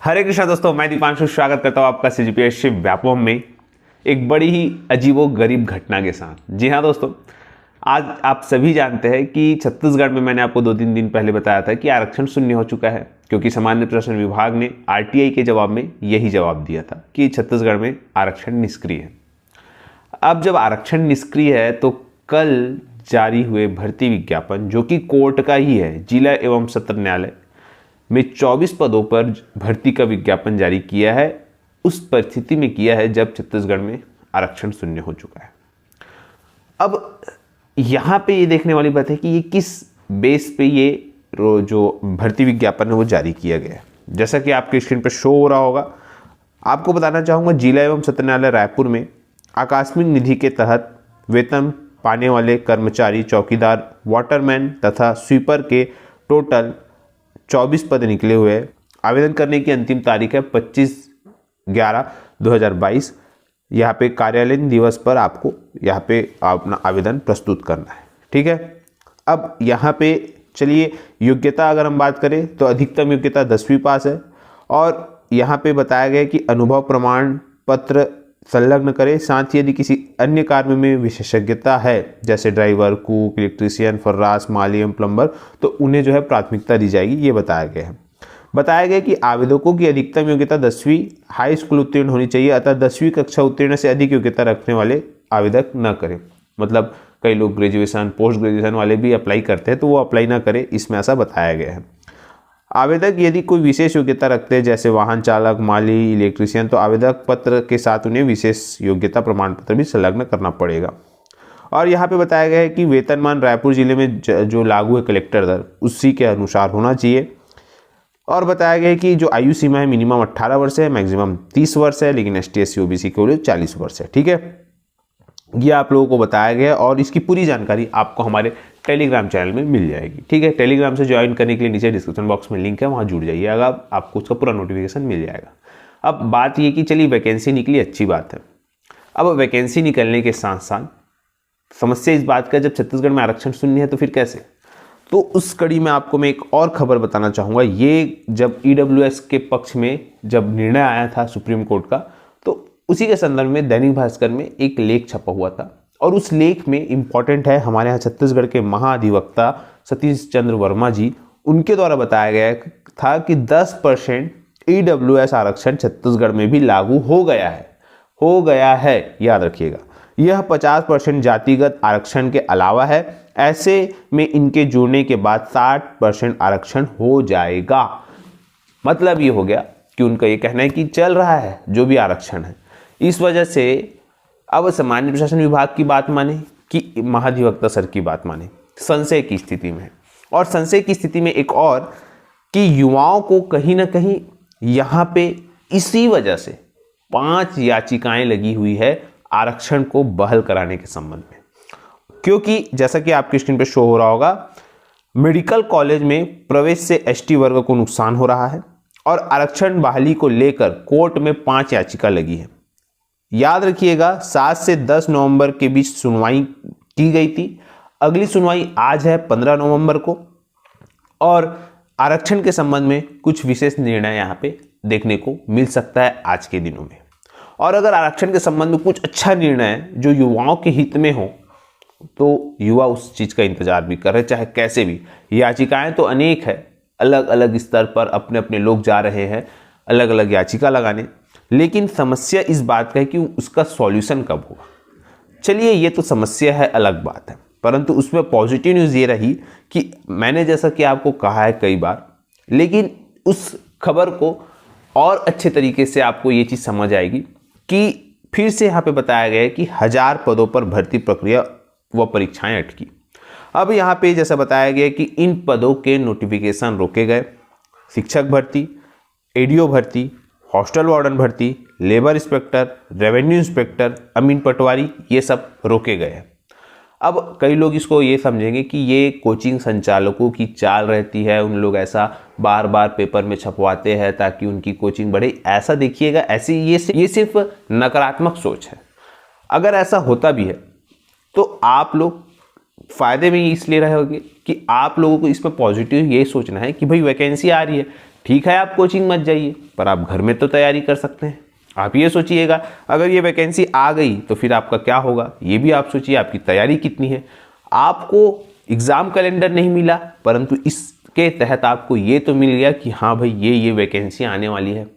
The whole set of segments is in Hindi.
हरे कृष्णा दोस्तों, मैं दीपांशु स्वागत करता हूं आपका सीजीपीएससी व्यापम में एक बड़ी ही अजीबो गरीब घटना के साथ। जी हाँ दोस्तों, आज आप सभी जानते हैं कि छत्तीसगढ़ में मैंने आपको 2-3 दिन पहले बताया था कि आरक्षण शून्य हो चुका है, क्योंकि सामान्य प्रशासन विभाग ने आरटीआई के जवाब में यही जवाब दिया था कि छत्तीसगढ़ में आरक्षण निष्क्रिय है। अब जब आरक्षण निष्क्रिय है तो कल जारी हुए भर्ती विज्ञापन, जो कि कोर्ट का ही है, जिला एवं सत्र न्यायालय में 24 पदों पर भर्ती का विज्ञापन जारी किया है। उस परिस्थिति में किया है जब छत्तीसगढ़ में आरक्षण शून्य हो चुका है। अब यहाँ पे ये देखने वाली बात है कि ये किस बेस पे ये जो भर्ती विज्ञापन है वो जारी किया गया है। जैसा कि आपके स्क्रीन पर शो हो रहा होगा, आपको बताना चाहूँगा, जिला एवं सत्र न्यायालय रायपुर में आकस्मिक निधि के तहत वेतन पाने वाले कर्मचारी, चौकीदार, वाटरमैन तथा स्वीपर के टोटल 24 पद निकले हुए हैं। आवेदन करने की अंतिम तारीख है 25/11/2022। यहाँ पे कार्यालयीन दिवस पर आपको यहाँ पे अपना आवेदन प्रस्तुत करना है। ठीक है, अब यहाँ पे चलिए योग्यता अगर हम बात करें तो अधिकतम योग्यता 10वीं पास है, और यहाँ पे बताया गया कि अनुभव प्रमाण पत्र संलग्न करें। साथ ही यदि किसी अन्य कार्य में विशेषज्ञता है, जैसे ड्राइवर, कुक, इलेक्ट्रीशियन, फर्राश, माली एवं प्लम्बर, तो उन्हें जो है प्राथमिकता दी जाएगी, ये बताया गया है। बताया गया कि आवेदकों की अधिकतम योग्यता 10वीं हाई स्कूल उत्तीर्ण होनी चाहिए, अतः 10वीं कक्षा उत्तीर्ण से अधिक योग्यता रखने वाले आवेदक न करें। मतलब कई लोग ग्रेजुएशन, पोस्ट ग्रेजुएशन वाले भी अप्लाई करते हैं, तो वो अप्लाई ना करें, इसमें ऐसा बताया गया है। आवेदक यदि कोई विशेष योग्यता रखते हैं, जैसे वाहन चालक, माली, इलेक्ट्रीशियन, तो आवेदक पत्र के साथ उन्हें विशेष योग्यता प्रमाण पत्र भी संलग्न करना पड़ेगा। और यहाँ पे बताया गया है कि वेतनमान रायपुर जिले में जो लागू है कलेक्टर दर, उसी के अनुसार होना चाहिए। और बताया गया है कि जो आयु सीमा है मिनिमम 18 वर्ष है, मैक्सिमम 30 वर्ष है, लेकिन ST/SC OBC के लिए 40 वर्ष है। ठीक है, ये आप लोगों को बताया गया, और इसकी पूरी जानकारी आपको हमारे टेलीग्राम चैनल में मिल जाएगी। ठीक है, टेलीग्राम से ज्वाइन करने के लिए नीचे डिस्क्रिप्शन बॉक्स में लिंक है, वहाँ जुड़ जाइएगा, आपको उसका पूरा नोटिफिकेशन मिल जाएगा। अब बात ये कि चलिए वैकेंसी निकली, अच्छी बात है। अब वैकेंसी निकलने के साथ साथ समस्या इस बात का, जब छत्तीसगढ़ में आरक्षण शून्य है तो फिर कैसे? तो उस कड़ी में आपको मैं एक और खबर बताना चाहूँगा। ये जब EWS के पक्ष में जब निर्णय आया था सुप्रीम कोर्ट का, तो उसी के संदर्भ में दैनिक भास्कर में एक लेख छपा हुआ था, और उस लेख में इम्पॉर्टेंट है हमारे यहाँ छत्तीसगढ़ के महाधिवक्ता सतीश चंद्र वर्मा जी, उनके द्वारा बताया गया था कि 10% EWS आरक्षण छत्तीसगढ़ में भी लागू हो गया है, याद रखिएगा। यह 50% जातिगत आरक्षण के अलावा है। ऐसे में इनके जुड़ने के बाद 60% आरक्षण हो जाएगा। मतलब ये हो गया कि उनका ये कहना है कि चल रहा है जो भी आरक्षण है। इस वजह से अब सामान्य प्रशासन विभाग की बात माने कि महाधिवक्ता सर की बात माने, संशय की स्थिति में। और संशय की स्थिति में एक और कि युवाओं को कहीं ना कहीं यहाँ पे इसी वजह से 5 याचिकाएं लगी हुई है आरक्षण को बहाल कराने के संबंध में। क्योंकि जैसा कि आपकी स्क्रीन पे शो हो रहा होगा, मेडिकल कॉलेज में प्रवेश से ST वर्ग को नुकसान हो रहा है, और आरक्षण बहाली को लेकर कोर्ट में 5 याचिका लगी है। याद रखिएगा, 7 से 10 नवंबर के बीच सुनवाई की गई थी। अगली सुनवाई आज है 15 नवंबर को, और आरक्षण के संबंध में कुछ विशेष निर्णय यहाँ पे देखने को मिल सकता है आज के दिनों में। और अगर आरक्षण के संबंध में कुछ अच्छा निर्णय है जो युवाओं के हित में हो, तो युवा उस चीज का इंतजार भी कर रहे, चाहे कैसे भी। याचिकाएं तो अनेक है, अलग अलग स्तर पर अपने अपने लोग जा रहे हैं अलग अलग याचिका लगाने, लेकिन समस्या इस बात का है कि उसका सॉल्यूशन कब होगा। चलिए, ये तो समस्या है, अलग बात है, परंतु उसमें पॉजिटिव न्यूज़ ये रही कि मैंने जैसा कि आपको कहा है कई बार, लेकिन उस खबर को और अच्छे तरीके से आपको ये चीज़ समझ आएगी कि फिर से यहाँ पे बताया गया है कि 1000 पदों पर भर्ती प्रक्रिया व परीक्षाएं अटकी। अब यहाँ पे जैसा बताया गया कि इन पदों के नोटिफिकेशन रोके गए। शिक्षक भर्ती, ADO भर्ती, हॉस्टल वार्डन भर्ती, लेबर इंस्पेक्टर, रेवेन्यू इंस्पेक्टर, अमीन पटवारी, ये सब रोके गए हैं। अब कई लोग इसको ये समझेंगे कि ये कोचिंग संचालकों की चाल रहती है, उन लोग ऐसा बार बार पेपर में छपवाते हैं ताकि उनकी कोचिंग बढ़े। ऐसा देखिएगा, ऐसी ये सिर्फ नकारात्मक सोच है। अगर ऐसा होता भी है तो आप लोग फायदे में इसलिए रहे होंगे कि आप लोगों को इसमें पॉजिटिव ये सोचना है कि भाई वैकेंसी आ रही है, ठीक है आप कोचिंग मत जाइए, पर आप घर में तो तैयारी कर सकते हैं। आप ये सोचिएगा अगर ये वैकेंसी आ गई तो फिर आपका क्या होगा, ये भी आप सोचिए, आपकी तैयारी कितनी है। आपको एग्ज़ाम कैलेंडर नहीं मिला, परंतु इसके तहत आपको ये तो मिल गया कि हाँ भाई ये वैकेंसी आने वाली है।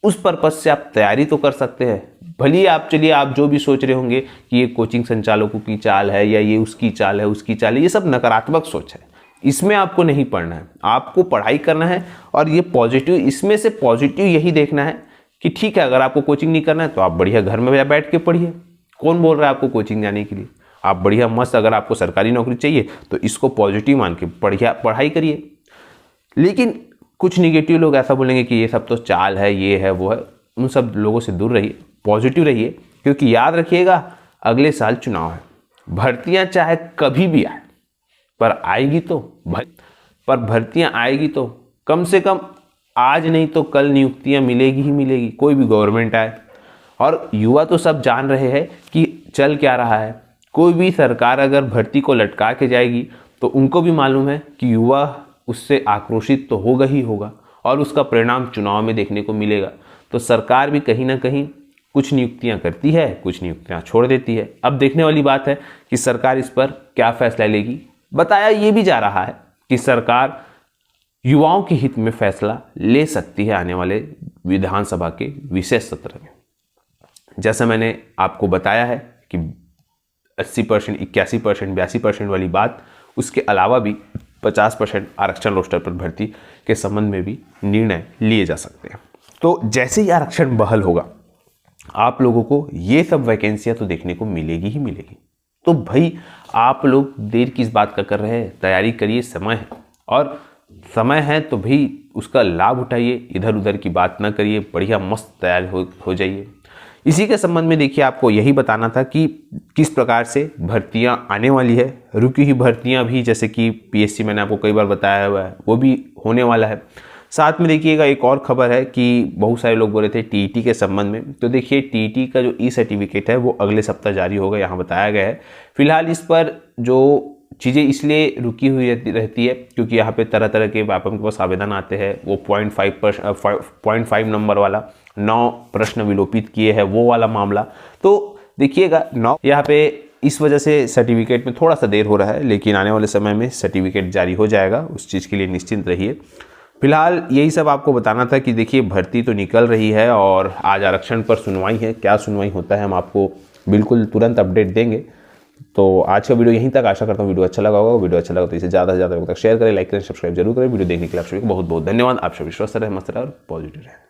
उस पर्पज़ से आप तैयारी तो कर सकते हैं। भले आप चलिए आप जो भी सोच रहे होंगे कि ये कोचिंग संचालकों की चाल है या ये उसकी चाल है उसकी चाल है, ये सब नकारात्मक सोच है। इसमें आपको नहीं पढ़ना है, आपको पढ़ाई करना है। और ये पॉजिटिव, इसमें से पॉजिटिव यही देखना है कि ठीक है अगर आपको कोचिंग नहीं करना है तो आप बढ़िया घर में बैठ के पढ़िए। कौन बोल रहा है आपको कोचिंग जाने के लिए? आप बढ़िया मस्त, अगर आपको सरकारी नौकरी चाहिए तो इसको पॉजिटिव मान के बढ़िया पढ़ाई करिए। लेकिन कुछ निगेटिव लोग ऐसा बोलेंगे कि ये सब तो चाल है, ये है वो है, उन सब लोगों से दूर रहिए, पॉजिटिव रहिए। क्योंकि याद रखिएगा अगले साल चुनाव है, भर्तियां चाहे कभी भी आए पर आएगी तो पर भर्तियां आएगी तो कम से कम आज नहीं तो कल नियुक्तियां मिलेगी ही मिलेगी, कोई भी गवर्नमेंट आए। और युवा तो सब जान रहे हैं कि चल क्या रहा है। कोई भी सरकार अगर भर्ती को लटका के जाएगी तो उनको भी मालूम है कि युवा उससे आक्रोशित तो होगा ही होगा और उसका परिणाम चुनाव में देखने को मिलेगा। तो सरकार भी कहीं ना कहीं कुछ नियुक्तियां करती है, कुछ नियुक्तियां छोड़ देती है। अब देखने वाली बात है कि सरकार इस पर क्या फैसला लेगी। बताया ये भी जा रहा है कि सरकार युवाओं के हित में फैसला ले सकती है आने वाले विधानसभा के विशेष सत्र में। जैसा मैंने आपको बताया है कि 80%, 81%, 82% वाली बात, उसके अलावा भी 50% आरक्षण रोस्टर पर भर्ती के संबंध में भी निर्णय लिए जा सकते हैं। तो जैसे ही आरक्षण बहाल होगा आप लोगों को ये सब वैकेंसियां तो देखने को मिलेगी ही मिलेगी। तो भाई आप लोग देर किस बात का कर रहे हैं, तैयारी करिए, समय है। और समय है तो भाई उसका लाभ उठाइए, इधर उधर की बात ना करिए, बढ़िया मस्त तैयार हो जाइए। इसी के संबंध में देखिए आपको यही बताना था कि किस प्रकार से भर्तियां आने वाली है। रुकी हुई भर्तियां भी, जैसे कि पीएससी मैंने आपको कई बार बताया हुआ है, वो भी होने वाला है। साथ में देखिएगा एक और खबर है कि बहुत सारे लोग बोल रहे थे टीईटी के संबंध में। तो देखिए टीईटी का जो ई सर्टिफिकेट है वो अगले सप्ताह जारी होगा, यहाँ बताया गया है। फिलहाल इस पर जो चीज़ें इसलिए रुकी हुई रहती है क्योंकि यहाँ पे तरह तरह के आप के पास आवेदन आते हैं। वो 0.5 नंबर वाला 9 प्रश्न विलोपित किए हैं, वो वाला मामला। तो देखिएगा 9 यहाँ पे इस वजह से सर्टिफिकेट में थोड़ा सा देर हो रहा है, लेकिन आने वाले समय में सर्टिफिकेट जारी हो जाएगा, उस चीज़ के लिए निश्चिंत रहिए। फिलहाल यही सब आपको बताना था कि देखिए भर्ती तो निकल रही है और आज आरक्षण पर सुनवाई है। क्या सुनवाई होता है हम आपको बिल्कुल तुरंत अपडेट देंगे। तो आज का वीडियो यहीं तक। आशा करता हूँ वीडियो अच्छा लगा होगा। वीडियो अच्छा लगा तो इसे ज़्यादा से ज़्यादा लोगों तक शेयर करें, लाइक करें, सब्सक्राइब जरूर करें। वीडियो देखने के लिए आप सभी को बहुत बहुत धन्यवाद। आप सभी स्वस्थ रहे, मस्त रहे और पॉजिटिव रहे।